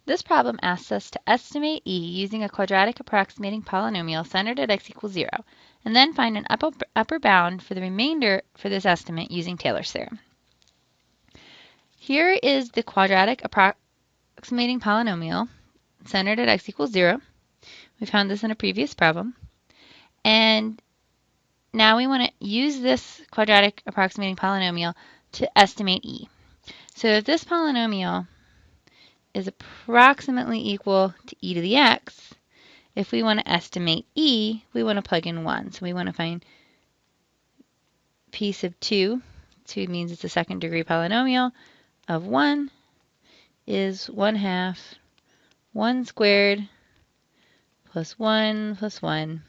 This problem asks us to estimate e using a quadratic approximating polynomial centered at x equals 0, and then find an upper bound for the remainder for this estimate using Taylor's theorem. Here is the quadratic approximating polynomial centered at x equals 0. We found this in a previous problem. And now we want to use this quadratic approximating polynomial to estimate e. So if this polynomial is approximately equal to e to the x, if we want to estimate e, we want to plug in 1. So we want to find p sub 2. 2 means it's a second degree polynomial of 1 is 1/2 1 squared plus 1 plus 1,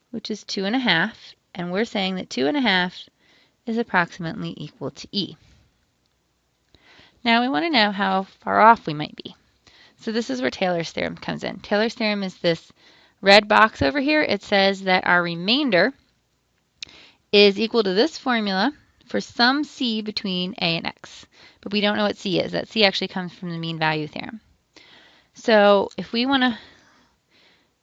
which is 2.5. And we're saying that 2.5 is approximately equal to e. Now we want to know how far off we might be. So this is where Taylor's theorem comes in. Taylor's theorem is this red box over here. It says that our remainder is equal to this formula for some c between a and x. But we don't know what c is. That c actually comes from the mean value theorem. So if we want to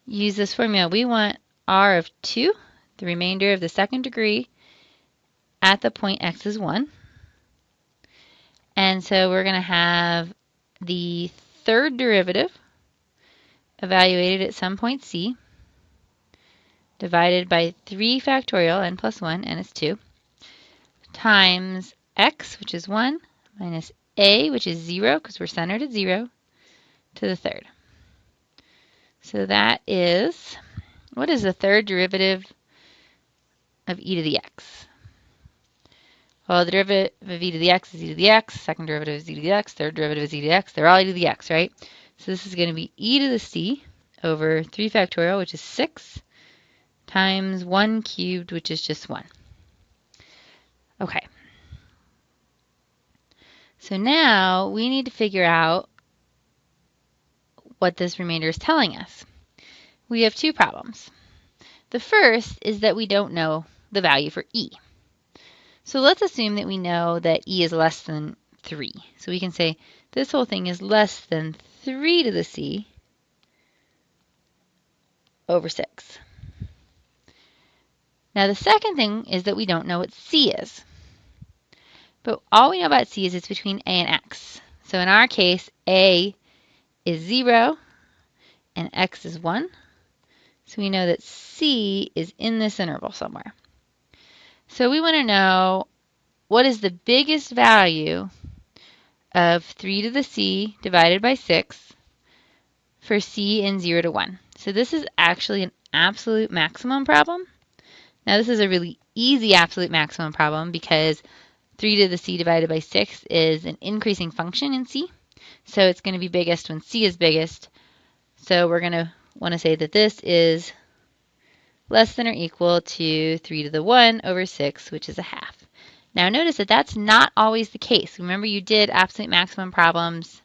use this formula, we want r of 2, the remainder of the second degree, at the point x is 1. And so we're going to have the third derivative evaluated at some point c divided by 3 factorial n plus 1, n is 2, times x, which is 1, minus a, which is 0, because we're centered at 0, to the third. So that is, what is the third derivative of e to the x? Well, the derivative of e to the x is e to the x, second derivative is e to the x, third derivative is e to the x. They're all e to the x, right? So this is going to be e to the c over 3 factorial, which is 6, times 1 cubed, which is just 1. Okay. So now we need to figure out what this remainder is telling us. We have two problems. The first is that we don't know the value for e. So let's assume that we know that e is less than 3. So we can say this whole thing is less than 3 to the c over 6. Now the second thing is that we don't know what c is. But all we know about c is it's between a and x. So in our case, a is 0 and x is 1. So we know that c is in this interval somewhere. So we want to know what is the biggest value of 3 to the c divided by 6 for c in 0 to 1. So this is actually an absolute maximum problem. Now this is a really easy absolute maximum problem because 3 to the c divided by 6 is an increasing function in c. So it's going to be biggest when c is biggest. So we're going to want to say that this is less than or equal to 3 to the 1 over 6, which is a half. Now notice that that's not always the case. Remember you did absolute maximum problems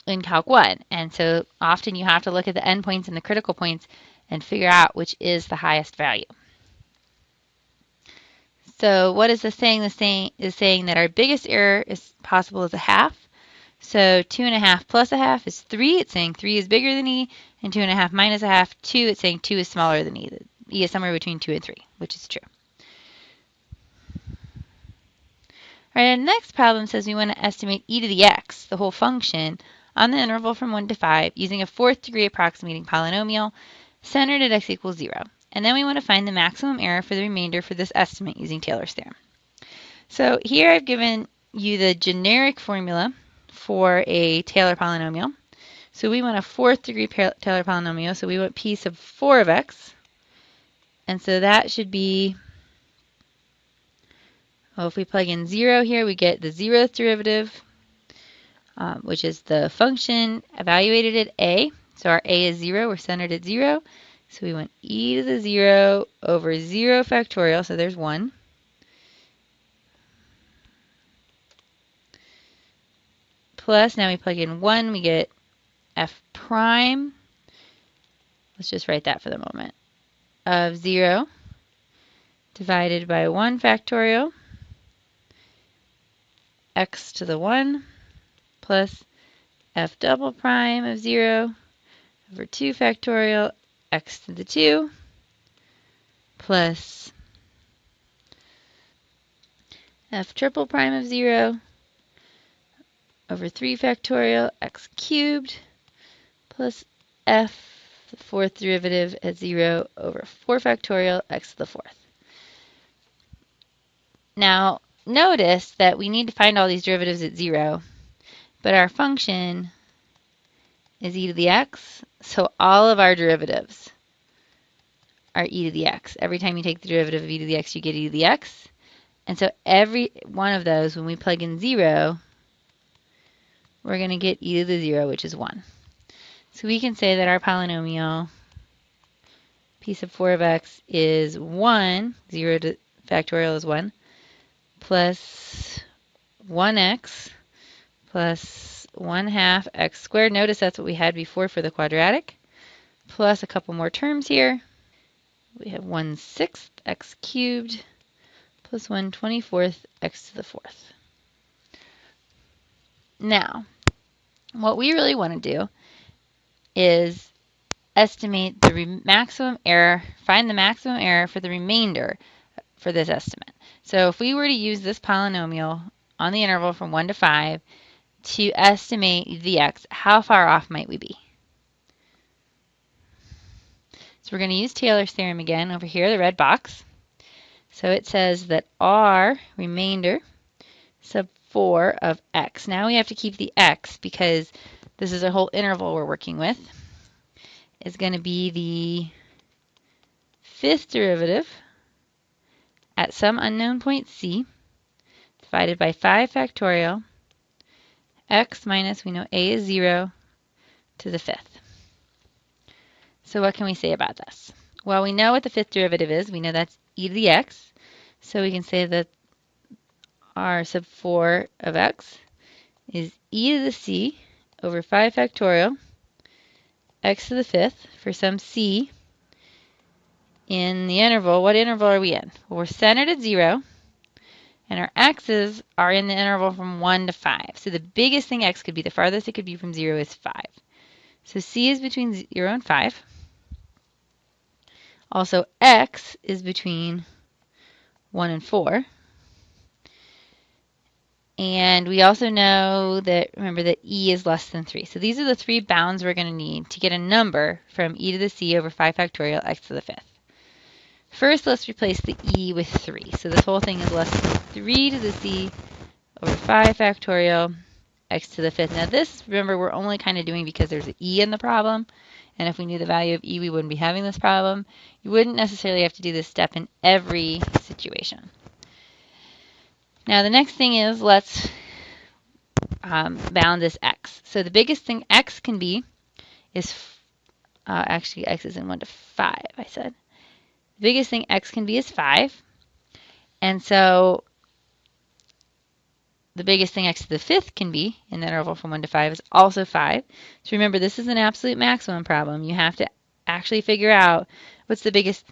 in Calc 1. And so often you have to look at the endpoints and the critical points and figure out which is the highest value. So what is this saying? This is saying that our biggest error is possible as a half. So 2.5 plus a half is 3. It's saying 3 is bigger than e. And 2.5 minus a half, 2. It's saying 2 is smaller than e. E is somewhere between 2 and 3, which is true. All right, our next problem says we want to estimate e to the x, the whole function, on the interval from 1 to 5 using a fourth degree approximating polynomial centered at x equals 0. And then we want to find the maximum error for the remainder for this estimate using Taylor's theorem. So here I've given you the generic formula for a Taylor polynomial. So we want a fourth degree Taylor polynomial. So we want p sub 4 of x. And so that should be, well, if we plug in 0 here, we get the 0th derivative, which is the function evaluated at a. So our a is 0. We're centered at 0. So we want e to the 0 over 0 factorial. So there's 1. Plus, now we plug in 1, we get f prime. Let's just write that for the moment. Of 0 divided by 1 factorial. X to the 1 plus f double prime of 0 over 2 factorial x to the 2 plus f triple prime of 0 over 3 factorial x cubed plus f, the fourth derivative at 0 over 4 factorial x to the fourth. Now, notice that we need to find all these derivatives at 0, but our function is e to the x, so all of our derivatives are e to the x. Every time you take the derivative of e to the x, you get e to the x. And so every one of those, when we plug in 0, we're going to get e to the 0, which is 1. So we can say that our polynomial p sub 4 of x is 1, 0 to factorial is 1, plus 1x plus 1/2 x squared. Notice that's what we had before for the quadratic, plus a couple more terms here. We have 1/6 x cubed plus 1/24 x to the fourth. Now, what we really want to do is estimate the maximum error, find the maximum error for the remainder for this estimate. So if we were to use this polynomial on the interval from 1 to 5 to estimate the x, how far off might we be? So we're going to use Taylor's theorem again over here, the red box. So it says that r remainder sub 4 of x. Now we have to keep the x because this is a whole interval we're working with. Is going to be the fifth derivative at some unknown point c divided by 5 factorial x minus, we know a is 0, to the fifth. So what can we say about this? Well, we know what the fifth derivative is. We know that's e to the x. So we can say that r sub 4 of x is e to the c over 5 factorial x to the fifth for some c in the interval. What interval are we in? Well, we're centered at 0, and our x's are in the interval from 1 to 5. So the biggest thing x could be, the farthest it could be from 0 is 5. So c is between 0 and 5. Also, x is between 1 and 4. And we also know that, remember, that e is less than 3. So these are the three bounds we're going to need to get a number from e to the c over 5 factorial x to the fifth. First, let's replace the e with 3. So this whole thing is less than 3 to the c over 5 factorial x to the fifth. Now this, remember, we're only kind of doing because there's an e in the problem. And if we knew the value of e, we wouldn't be having this problem. You wouldn't necessarily have to do this step in every situation. Now the next thing is, let's bound this x. So the biggest thing x can be is, actually x is in 1 to 5, I said. The biggest thing x can be is 5. And so the biggest thing x to the fifth can be, in the interval from 1 to 5, is also 5. So remember, this is an absolute maximum problem. You have to actually figure out what's the biggest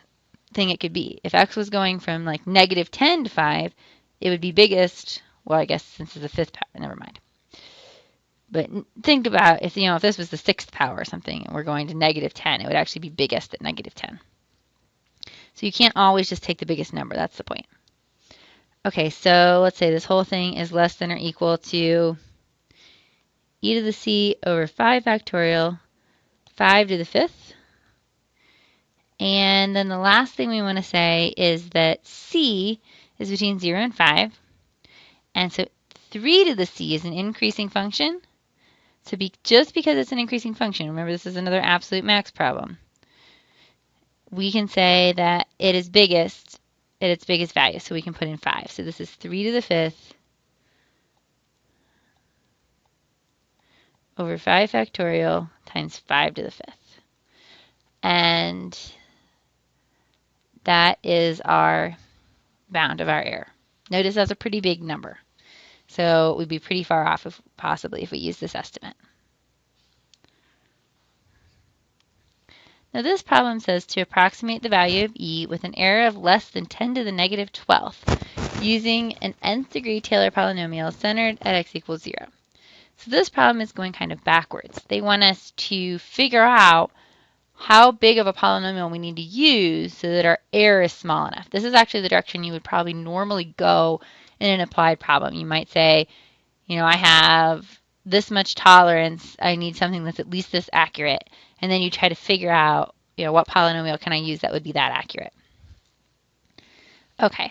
thing it could be. If x was going from like -10 to 5, it would be biggest, well, I guess since it's the fifth power, never mind. But think about if this was the sixth power or something and we're going to -10, it would actually be biggest at -10. So you can't always just take the biggest number. That's the point. Okay, so let's say this whole thing is less than or equal to e to the c over 5 factorial 5 to the fifth. And then the last thing we want to say is that c is between 0 and 5. And so 3 to the c is an increasing function. So just because it's an increasing function, remember this is another absolute max problem, we can say that it is biggest at its biggest value. So we can put in 5. So this is 3 to the fifth over 5 factorial times 5 to the fifth. And that is our bound of our error. Notice that's a pretty big number. So we'd be pretty far off possibly if we use this estimate. Now this problem says to approximate the value of e with an error of less than 10 to the -12th using an nth degree Taylor polynomial centered at x equals 0. So this problem is going kind of backwards. They want us to figure out how big of a polynomial we need to use so that our error is small enough. This is actually the direction you would probably normally go in an applied problem. You might say, I have this much tolerance. I need something that's at least this accurate. And then you try to figure out, what polynomial can I use that would be that accurate. Okay,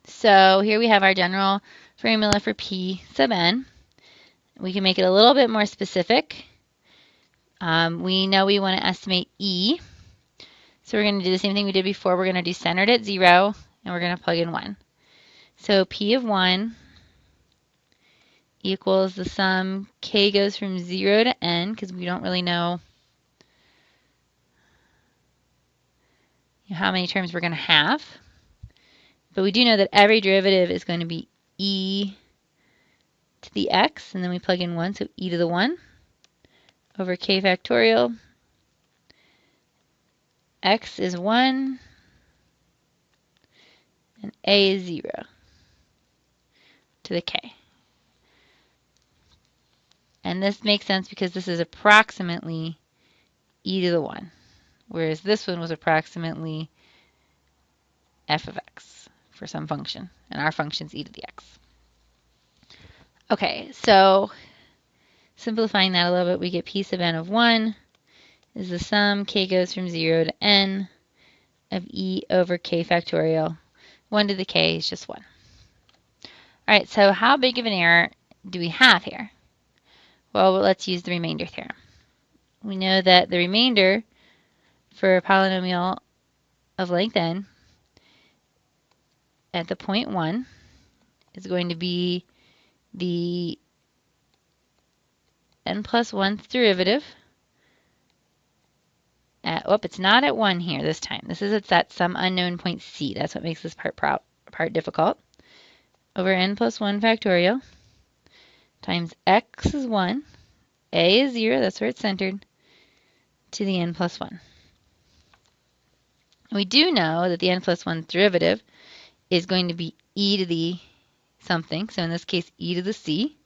so here we have our general formula for P sub n. We can make it a little bit more specific. We know we want to estimate E. So we're going to do the same thing we did before. We're going to do centered at 0, and we're going to plug in 1. So P of 1 equals the sum k goes from 0 to n, because we don't really know how many terms we're going to have. But we do know that every derivative is going to be e to the x, and then we plug in 1, so e to the 1 over k factorial. X is 1, and a is 0 to the k. And this makes sense because this is approximately e to the 1, whereas this one was approximately f of x for some function, and our function is e to the x. Okay, so simplifying that a little bit, we get P sub n of 1 is the sum k goes from 0 to n of e over k factorial. 1 to the k is just 1. All right, so how big of an error do we have here? Well, let's use the remainder theorem. We know that the remainder for a polynomial of length n at the point 1 is going to be the n plus 1th derivative at, it's not at 1 here this time. This is at some unknown point c. That's what makes this part difficult. Over n plus 1 factorial times x is 1, a is 0, that's where it's centered, to the n plus 1. We do know that the n plus 1 derivative is going to be e to the something, so in this case e to the c,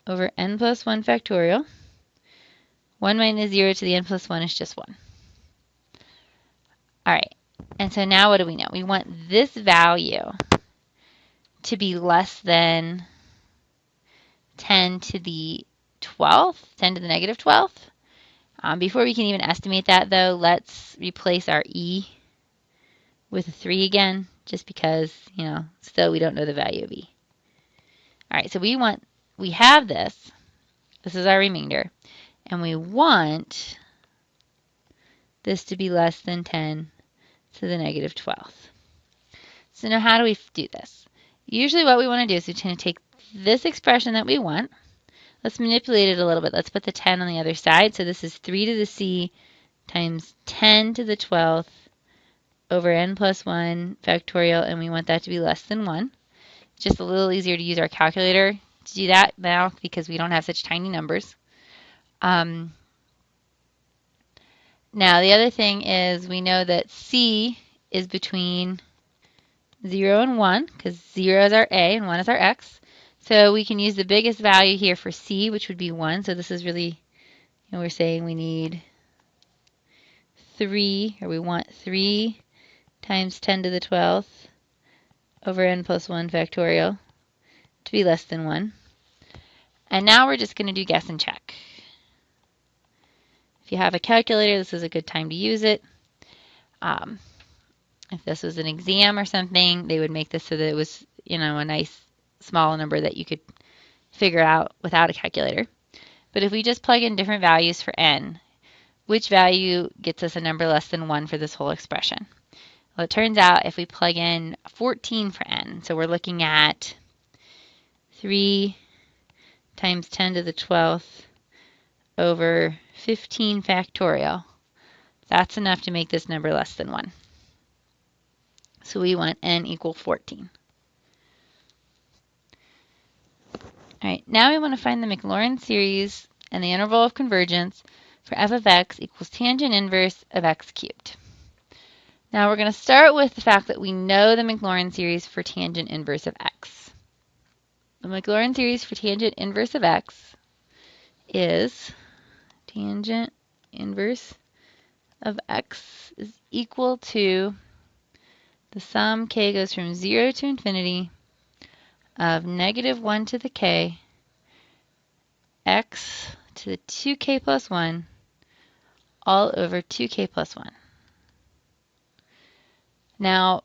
over n plus 1 factorial. 1 minus 0 to the n plus 1 is just 1. All right, and so now what do we know? We want this value to be less than 10 to the 12th, 10 to the negative 12th. Before we can even estimate that, though, let's replace our e with a 3 again, just because, still we don't know the value of e. All right, so we have this. This is our remainder. And we want this to be less than 10 to the negative 12th. So now how do we do this? Usually what we want to do is we're going to take this expression that we want. Let's manipulate it a little bit. Let's put the 10 on the other side. So this is 3 to the c times 10 to the 12th over n plus 1 factorial, and we want that to be less than 1. It's just a little easier to use our calculator to do that now because we don't have such tiny numbers. Now the other thing is we know that c is between 0 and 1 because 0 is our a and 1 is our x. So we can use the biggest value here for c, which would be 1. So this is really, we're saying we need 3, or we want 3 times 10 to the 12th over n plus 1 factorial to be less than 1. And now we're just going to do guess and check. If you have a calculator, this is a good time to use it. If this was an exam or something, they would make this so that it was, a nice small number that you could figure out without a calculator. But if we just plug in different values for n, which value gets us a number less than 1 for this whole expression? Well, it turns out if we plug in 14 for n, so we're looking at 3 times 10 to the 12th over 15 factorial. That's enough to make this number less than 1. So we want n equal 14. All right, now we want to find the Maclaurin series and the interval of convergence for f of x equals tangent inverse of x cubed. Now we're going to start with the fact that we know the Maclaurin series for tangent inverse of x. the Maclaurin series for tangent inverse of x is tangent inverse of x is equal to the sum k goes from 0 to infinity of -1 to the k x to the 2k plus 1 all over 2k plus 1. Now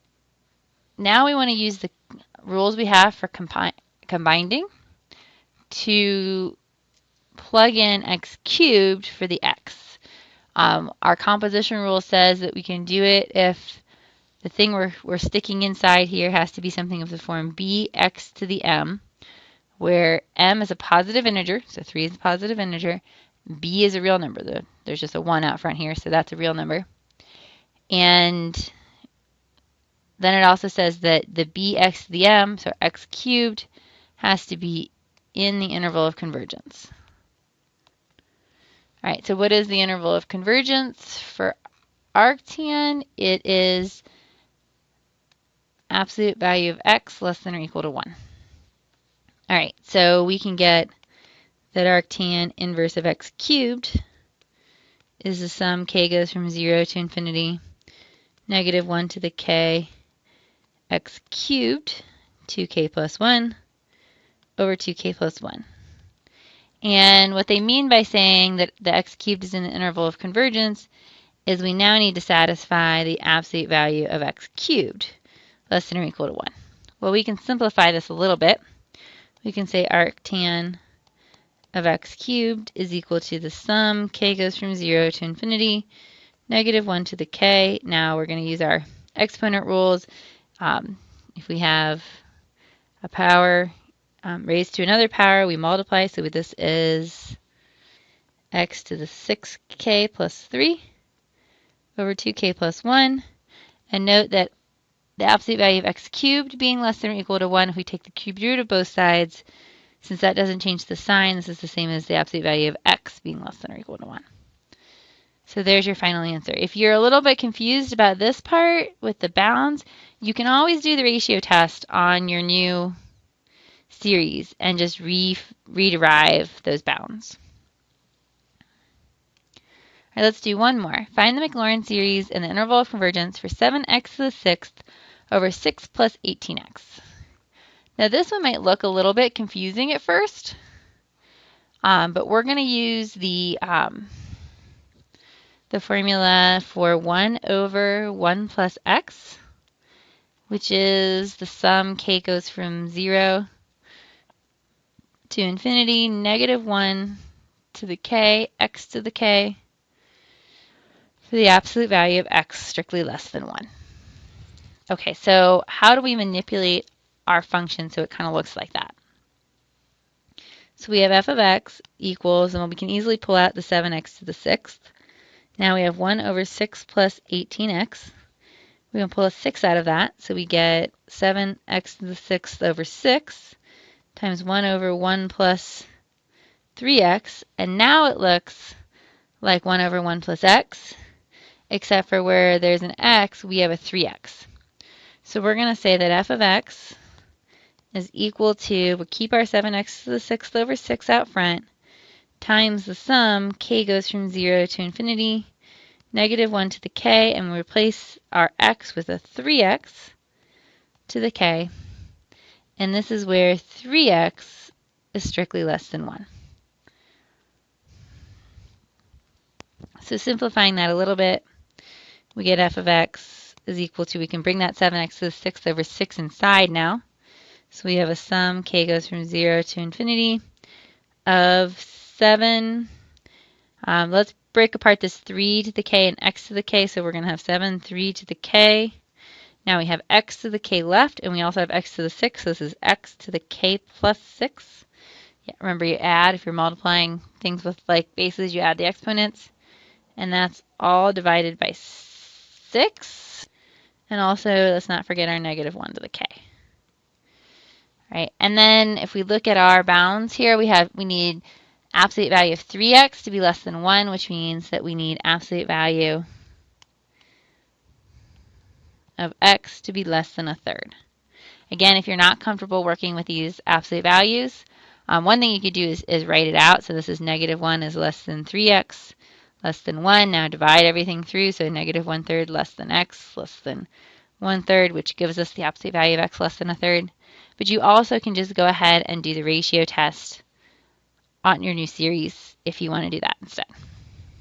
we want to use the rules we have for combining to plug in x cubed for the x. Our composition rule says that we can do it if the thing we're sticking inside here has to be something of the form bx to the m, where m is a positive integer, so 3 is a positive integer, b is a real number. There's just a 1 out front here, so that's a real number. And then it also says that the bx to the m, so x cubed, has to be in the interval of convergence. All right, so what is the interval of convergence for arctan? It is absolute value of x less than or equal to 1. All right, so we can get that arctan inverse of x cubed is the sum k goes from 0 to infinity, -1 to the k x cubed, 2k plus 1, over 2k plus 1. And what they mean by saying that the x cubed is in the interval of convergence is we now need to satisfy the absolute value of x cubed, less than or equal to 1. Well, we can simplify this a little bit. We can say arctan of x cubed is equal to the sum k goes from 0 to infinity, -1 to the k. Now we're going to use our exponent rules. If we have a power raised to another power, we multiply. So this is x to the 6k plus 3 over 2k plus 1. And note that the absolute value of x cubed being less than or equal to 1, if we take the cubed root of both sides, since that doesn't change the sign, this is the same as the absolute value of x being less than or equal to 1. So there's your final answer. If you're a little bit confused about this part with the bounds, you can always do the ratio test on your new series and just rederive those bounds. All right, let's do one more. Find the Maclaurin series and the interval of convergence for 7x to the 6th over 6 plus 18x. Now this one might look a little bit confusing at first, but we're going to use the formula for 1 over 1 plus x, which is the sum k goes from 0 to infinity, -1 to the k, x to the k, for the absolute value of x strictly less than 1. Okay, so how do we manipulate our function so it kind of looks like that? So we have f of x equals, and we can easily pull out the 7x to the 6th. Now we have 1 over 6 plus 18x. We can pull a 6 out of that, so we get 7x to the 6th over 6 times 1 over 1 plus 3x. And now it looks like 1 over 1 plus x, except for where there's an x, we have a 3x. So we're going to say that f of x is equal to, we'll keep our 7x to the 6th over 6 out front, times the sum, k goes from 0 to infinity, -1 to the k, and we replace our x with a 3x to the k, and this is where 3x is strictly less than 1. So simplifying that a little bit, we get f of x is equal to, we can bring that 7x to the 6th over 6 inside now. So we have a sum, k goes from 0 to infinity, of 7. Let's break apart this 3 to the k and x to the k. So we're going to have 7, 3 to the k. Now we have x to the k left, and we also have x to the 6. So this is x to the k plus 6. Yeah, remember you add, if you're multiplying things with like bases, you add the exponents. And that's all divided by 6. And also, let's not forget our -1 to the k. Right, and then if we look at our bounds here, we need absolute value of 3x to be less than 1, which means that we need absolute value of x to be less than a third. Again, if you're not comfortable working with these absolute values, one thing you could do is write it out. So this is -1 is less than 3x less than 1. Now divide everything through. So -1/3 less than x less than 1/3, which gives us the absolute value of x less than 1/3. But you also can just go ahead and do the ratio test on your new series if you want to do that instead.